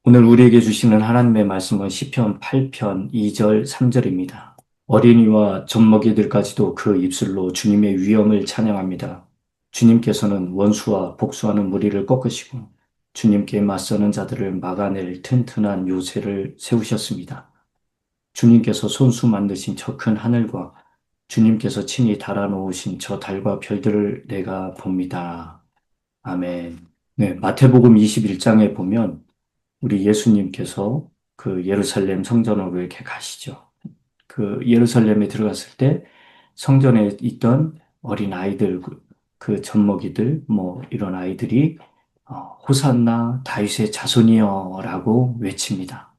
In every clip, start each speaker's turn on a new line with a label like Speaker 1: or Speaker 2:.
Speaker 1: 오늘 우리에게 주시는 하나님의 말씀은 시편 8편 2절 3절입니다. 어린이와 젖먹이들까지도 그 입술로 주님의 위엄을 찬양합니다. 주님께서는 원수와 복수하는 무리를 꺾으시고 주님께 맞서는 자들을 막아낼 튼튼한 요새를 세우셨습니다. 주님께서 손수 만드신 저 큰 하늘과 주님께서 친히 달아놓으신 저 달과 별들을 내가 봅니다. 아멘. 네, 마태복음 21장에 보면 우리 예수님께서 그 예루살렘 성전으로 이렇게 가시죠. 그 예루살렘에 들어갔을 때 성전에 있던 어린 아이들, 그 젖먹이들, 뭐 이런 아이들이 호산나 다윗의 자손이여라고 외칩니다.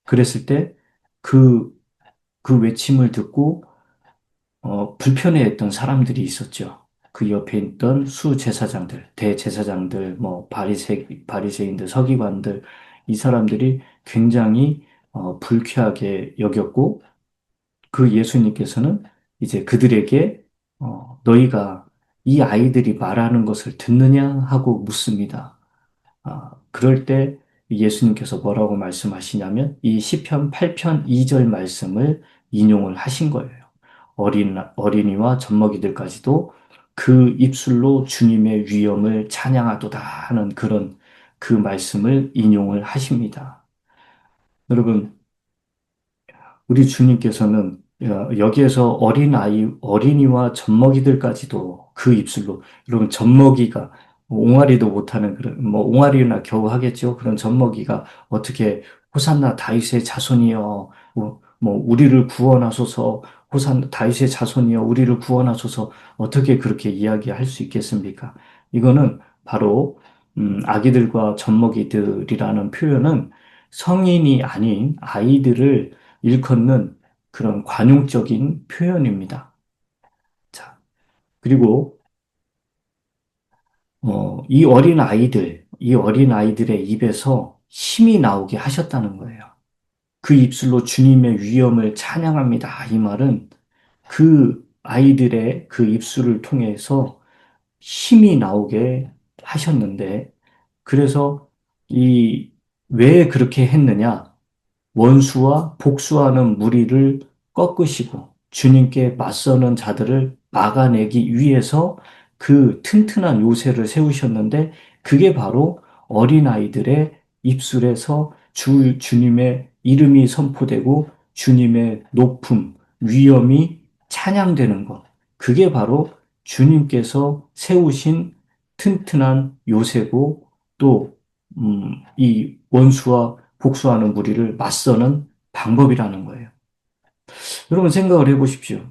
Speaker 1: 그랬을 때 그, 그 외침을 듣고 불편해했던 사람들이 있었죠. 그 옆에 있던 수제사장들, 대제사장들, 뭐 바리새인들, 서기관들, 이 사람들이 굉장히 불쾌하게 여겼고 그 예수님께서는 이제 그들에게 너희가 이 아이들이 말하는 것을 듣느냐 하고 묻습니다. 그럴 때 예수님께서 뭐라고 말씀하시냐면 이 시편 8편 2절 말씀을 인용을 하신 거예요. 어린이와 젖먹이들까지도 그 입술로 주님의 위엄을 찬양하도다 하는 그런 그 말씀을 인용을 하십니다. 여러분, 우리 주님께서는 여기에서 어린이와 젖먹이들까지도 그 입술로, 여러분, 젖먹이가 옹알이도 못하는 그런, 뭐, 옹알이나 겨우 하겠죠. 그런 젖먹이가 어떻게, 호산나 다윗의 자손이여, 우리를 구원하소서, 호산나 다윗의 자손이여, 우리를 구원하소서, 어떻게 그렇게 이야기할 수 있겠습니까? 이거는 바로, 아기들과 젖먹이들이라는 표현은 성인이 아닌 아이들을 일컫는 그런 관용적인 표현입니다. 자, 그리고 이 어린 아이들의 입에서 힘이 나오게 하셨다는 거예요. 그 입술로 주님의 위엄을 찬양합니다. 이 말은 그 아이들의 그 입술을 통해서 힘이 나오게 하셨는데, 그래서 왜 그렇게 했느냐? 원수와 복수하는 무리를 꺾으시고 주님께 맞서는 자들을 막아내기 위해서 그 튼튼한 요새를 세우셨는데 그게 바로 어린아이들의 입술에서 주님의 이름이 선포되고 주님의 높음, 위엄이 찬양되는 것. 그게 바로 주님께서 세우신 튼튼한 요새고 또 이 원수와 복수하는 무리를 맞서는 방법이라는 거예요. 여러분 생각을 해보십시오.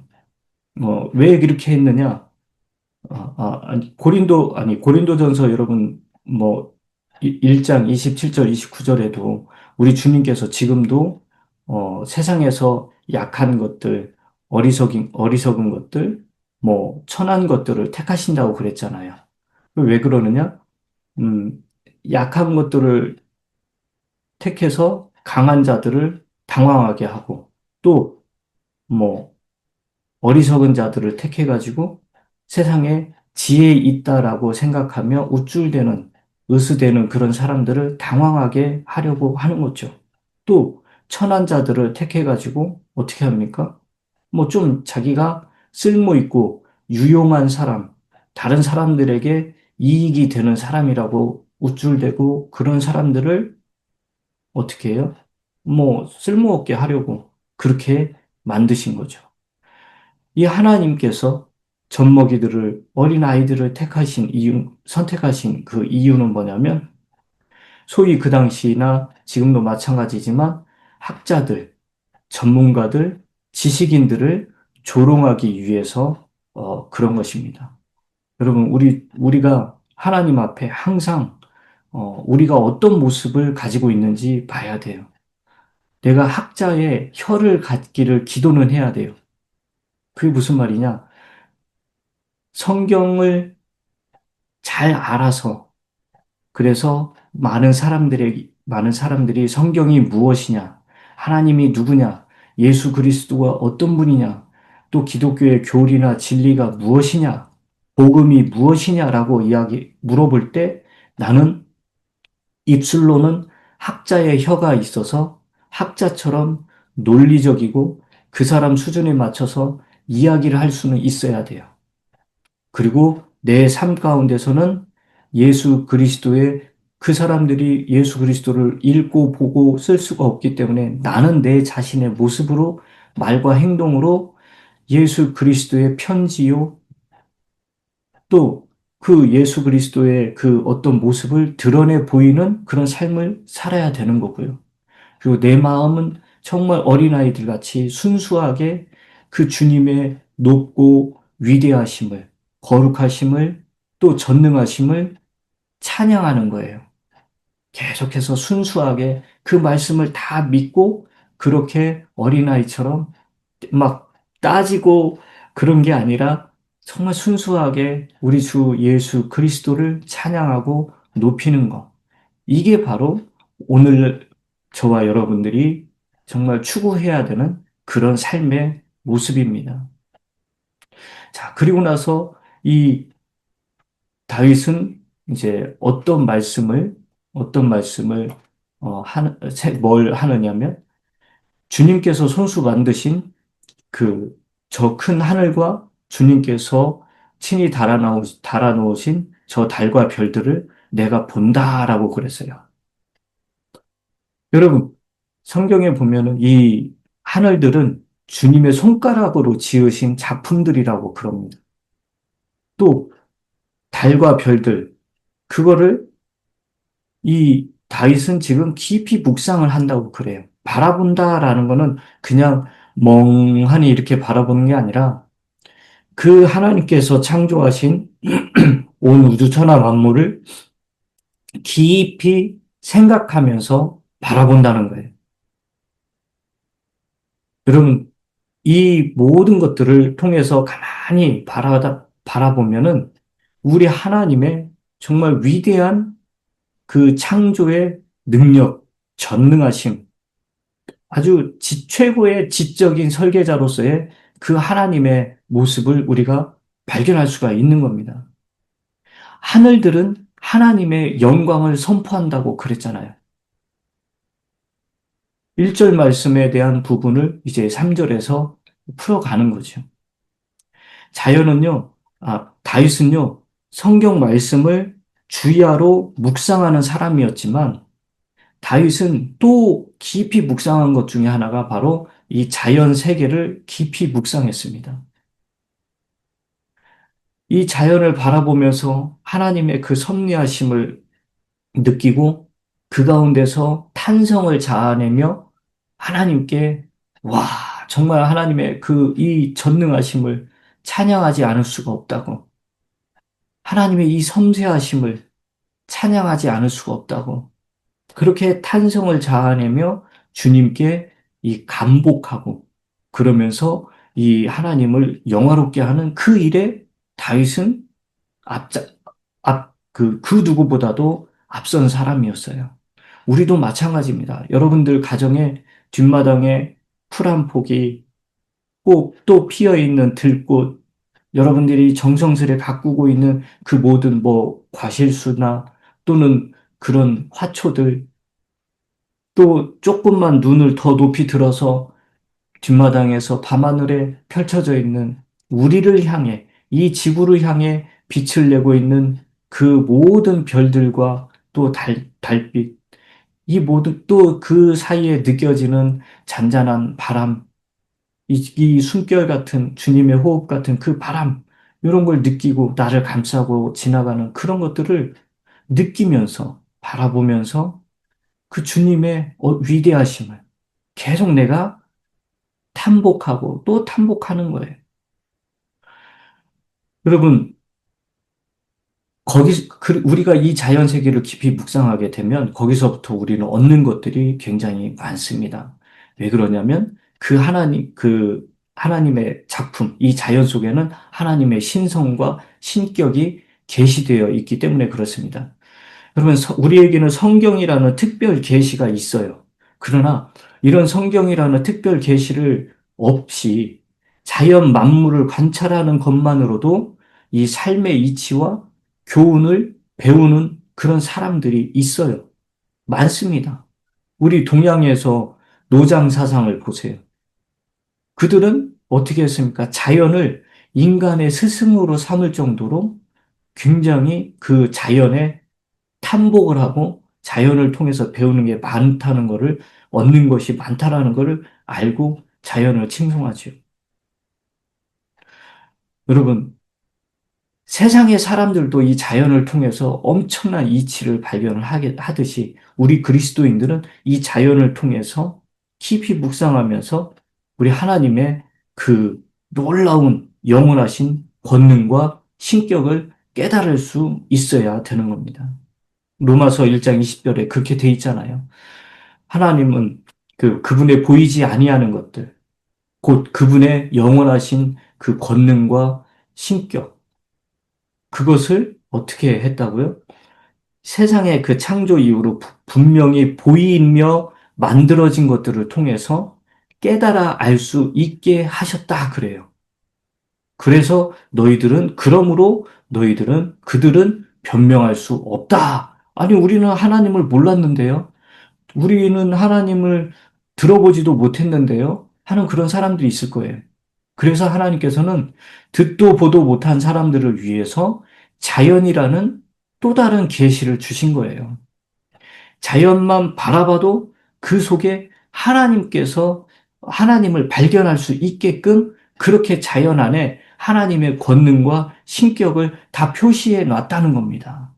Speaker 1: 왜 그렇게 했느냐? 고린도전서 여러분 뭐 1장 27절 29절에도 우리 주님께서 지금도 세상에서 약한 것들, 어리석은 것들, 뭐 천한 것들을 택하신다고 그랬잖아요. 왜 그러느냐? 음, 약한 것들을 택해서 강한 자들을 당황하게 하고 또 뭐 어리석은 자들을 택해가지고 세상에 지혜 있다라고 생각하며 우쭐대는 으스대는 그런 사람들을 당황하게 하려고 하는 거죠. 또 천한 자들을 택해가지고 어떻게 합니까? 뭐 좀 자기가 쓸모 있고 유용한 사람, 다른 사람들에게 이익이 되는 사람이라고 우쭐대고 그런 사람들을 어떻게 해요? 뭐 쓸모없게 하려고 그렇게 만드신 거죠. 이 하나님께서 젖먹이들을 어린 아이들을 선택하신 그 이유는 뭐냐면 소위 그 당시나 지금도 마찬가지지만 학자들, 전문가들, 지식인들을 조롱하기 위해서 그런 것입니다. 여러분 우리가 하나님 앞에 항상 우리가 어떤 모습을 가지고 있는지 봐야 돼요. 내가 학자의 혀를 갖기를 기도는 해야 돼요. 그게 무슨 말이냐? 성경을 잘 알아서, 그래서 많은 사람들이 성경이 무엇이냐, 하나님이 누구냐, 예수 그리스도가 어떤 분이냐, 또 기독교의 교리나 진리가 무엇이냐, 복음이 무엇이냐라고 물어볼 때 나는 입술로는 학자의 혀가 있어서 학자처럼 논리적이고 그 사람 수준에 맞춰서 이야기를 할 수는 있어야 돼요. 그리고 내 삶 가운데서는 예수 그리스도의 그 사람들이 예수 그리스도를 읽고 보고 쓸 수가 없기 때문에 나는 내 자신의 모습으로 말과 행동으로 예수 그리스도의 편지요 또 그 예수 그리스도의 그 어떤 모습을 드러내 보이는 그런 삶을 살아야 되는 거고요. 그리고 내 마음은 정말 어린아이들 같이 순수하게 그 주님의 높고 위대하심을, 거룩하심을, 또 전능하심을 찬양하는 거예요. 계속해서 순수하게 그 말씀을 다 믿고 그렇게 어린아이처럼 막 따지고 그런 게 아니라 정말 순수하게 우리 주 예수 그리스도를 찬양하고 높이는 것. 이게 바로 오늘 저와 여러분들이 정말 추구해야 되는 그런 삶의 모습입니다. 자, 그리고 나서 이 다윗은 이제 어떤 말씀을, 뭘 하느냐면 주님께서 손수 만드신 그 저 큰 하늘과 주님께서 친히 달아놓으신 저 달과 별들을 내가 본다라고 그랬어요. 여러분, 성경에 보면은 이 하늘들은 주님의 손가락으로 지으신 작품들이라고 그럽니다. 또 달과 별들, 그거를 이 다윗은 지금 깊이 묵상을 한다고 그래요. 바라본다라는 거는 그냥 멍하니 이렇게 바라보는 게 아니라 그 하나님께서 창조하신 온 우주 천하 만물을 깊이 생각하면서 바라본다는 거예요. 여러분, 이 모든 것들을 통해서 가만히 바라보면은 우리 하나님의 정말 위대한 그 창조의 능력, 전능하심, 아주 최고의 지적인 설계자로서의 그 하나님의 모습을 우리가 발견할 수가 있는 겁니다. 하늘들은 하나님의 영광을 선포한다고 그랬잖아요. 1절 말씀에 대한 부분을 이제 3절에서 풀어가는 거죠. 다윗은요, 성경 말씀을 주야로 묵상하는 사람이었지만, 다윗은 또 깊이 묵상한 것 중에 하나가 바로 이 자연 세계를 깊이 묵상했습니다. 이 자연을 바라보면서 하나님의 그 섭리하심을 느끼고 그 가운데서 탄성을 자아내며 하나님께 와, 정말 하나님의 그 이 전능하심을 찬양하지 않을 수가 없다고. 하나님의 이 섬세하심을 찬양하지 않을 수가 없다고. 그렇게 탄성을 자아내며 주님께 이 감복하고 그러면서 이 하나님을 영화롭게 하는 그 일에 다윗은 앞자, 그 누구보다도 앞선 사람이었어요. 우리도 마찬가지입니다. 여러분들 가정의 뒷마당에 풀 한 폭이 꼭 또 피어 있는 들꽃, 여러분들이 정성스레 가꾸고 있는 그 모든 뭐 과실수나 또는 그런 화초들, 또 조금만 눈을 더 높이 들어서 뒷마당에서 밤하늘에 펼쳐져 있는 우리를 향해, 이 지구를 향해 빛을 내고 있는 그 모든 별들과 또 달빛, 이 모든 또 그 사이에 느껴지는 잔잔한 바람, 이 숨결 같은 주님의 호흡 같은 그 바람, 이런 걸 느끼고 나를 감싸고 지나가는 그런 것들을 느끼면서 바라보면서 그 주님의 위대하심을 계속 내가 탐복하고 또 탐복하는 거예요. 여러분, 우리가 이 자연 세계를 깊이 묵상하게 되면 거기서부터 우리는 얻는 것들이 굉장히 많습니다. 왜 그러냐면 그 하나님의 작품, 이 자연 속에는 하나님의 신성과 신격이 계시되어 있기 때문에 그렇습니다. 여러분, 우리에게는 성경이라는 특별 계시가 있어요. 그러나 이런 성경이라는 특별 계시를 없이 자연 만물을 관찰하는 것만으로도 이 삶의 이치와 교훈을 배우는 그런 사람들이 있어요. 많습니다. 우리 동양에서 노장 사상을 보세요. 그들은 어떻게 했습니까? 자연을 인간의 스승으로 삼을 정도로 굉장히 그 자연에 탐복을 하고 자연을 통해서 배우는 게 많다는 것을 얻는 것이 많다라는 것을 알고 자연을 칭송하죠. 여러분, 세상의 사람들도 이 자연을 통해서 엄청난 이치를 발견을 하듯이 우리 그리스도인들은 이 자연을 통해서 깊이 묵상하면서 우리 하나님의 그 놀라운 영원하신 권능과 신격을 깨달을 수 있어야 되는 겁니다. 로마서 1장 20절에 그렇게 돼 있잖아요. 하나님은 그분의 보이지 아니하는 것들, 곧 그분의 영원하신 그 권능과 신격, 그것을 어떻게 했다고요? 세상의 그 창조 이후로 분명히 보이며 만들어진 것들을 통해서 깨달아 알 수 있게 하셨다 그래요. 그래서 그러므로 그들은 변명할 수 없다. 아니, 우리는 하나님을 몰랐는데요. 우리는 하나님을 들어보지도 못했는데요. 하는 그런 사람들이 있을 거예요. 그래서 하나님께서는 듣도 보도 못한 사람들을 위해서 자연이라는 또 다른 계시를 주신 거예요. 자연만 바라봐도 그 속에 하나님께서 하나님을 발견할 수 있게끔 그렇게 자연 안에 하나님의 권능과 신격을 다 표시해 놨다는 겁니다.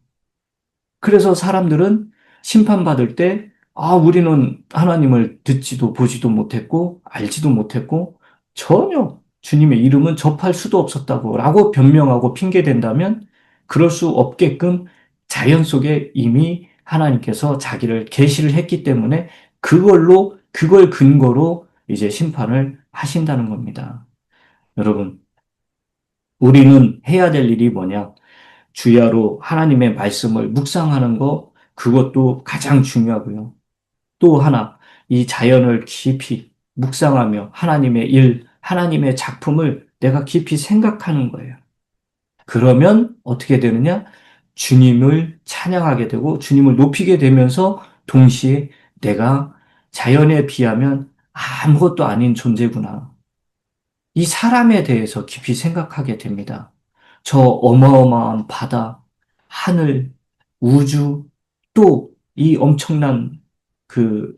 Speaker 1: 그래서 사람들은 심판받을 때, 우리는 하나님을 듣지도 보지도 못했고, 알지도 못했고, 전혀 주님의 이름은 접할 수도 없었다고 라고 변명하고 핑계댄다면, 그럴 수 없게끔 자연 속에 이미 하나님께서 자기를 계시를 했기 때문에 그걸 근거로 이제 심판을 하신다는 겁니다. 여러분, 우리는 해야 될 일이 뭐냐? 주야로 하나님의 말씀을 묵상하는 거, 그것도 가장 중요하고요. 또 하나, 이 자연을 깊이 묵상하며 하나님의 일, 하나님의 작품을 내가 깊이 생각하는 거예요. 그러면 어떻게 되느냐? 주님을 찬양하게 되고 주님을 높이게 되면서 동시에 내가 자연에 비하면 아무것도 아닌 존재구나. 이 사람에 대해서 깊이 생각하게 됩니다. 저 어마어마한 바다, 하늘, 우주, 또 이 그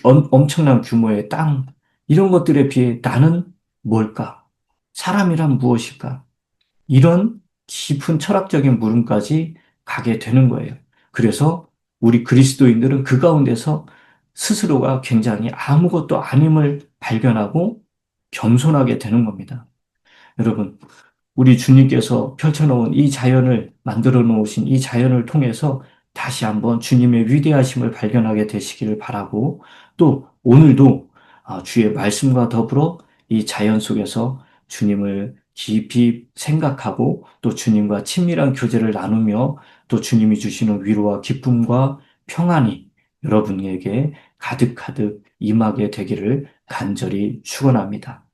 Speaker 1: 엄청난 규모의 땅, 이런 것들에 비해 나는 뭘까? 사람이란 무엇일까? 이런 깊은 철학적인 물음까지 가게 되는 거예요. 그래서 우리 그리스도인들은 그 가운데서 스스로가 굉장히 아무것도 아님을 발견하고 겸손하게 되는 겁니다. 여러분, 우리 주님께서 펼쳐놓은 이 자연을 만들어 놓으신 이 자연을 통해서 다시 한번 주님의 위대하심을 발견하게 되시기를 바라고 또 오늘도 주의 말씀과 더불어 이 자연 속에서 주님을 깊이 생각하고 또 주님과 친밀한 교제를 나누며 또 주님이 주시는 위로와 기쁨과 평안이 여러분에게 가득가득 임하게 되기를 간절히 축원합니다.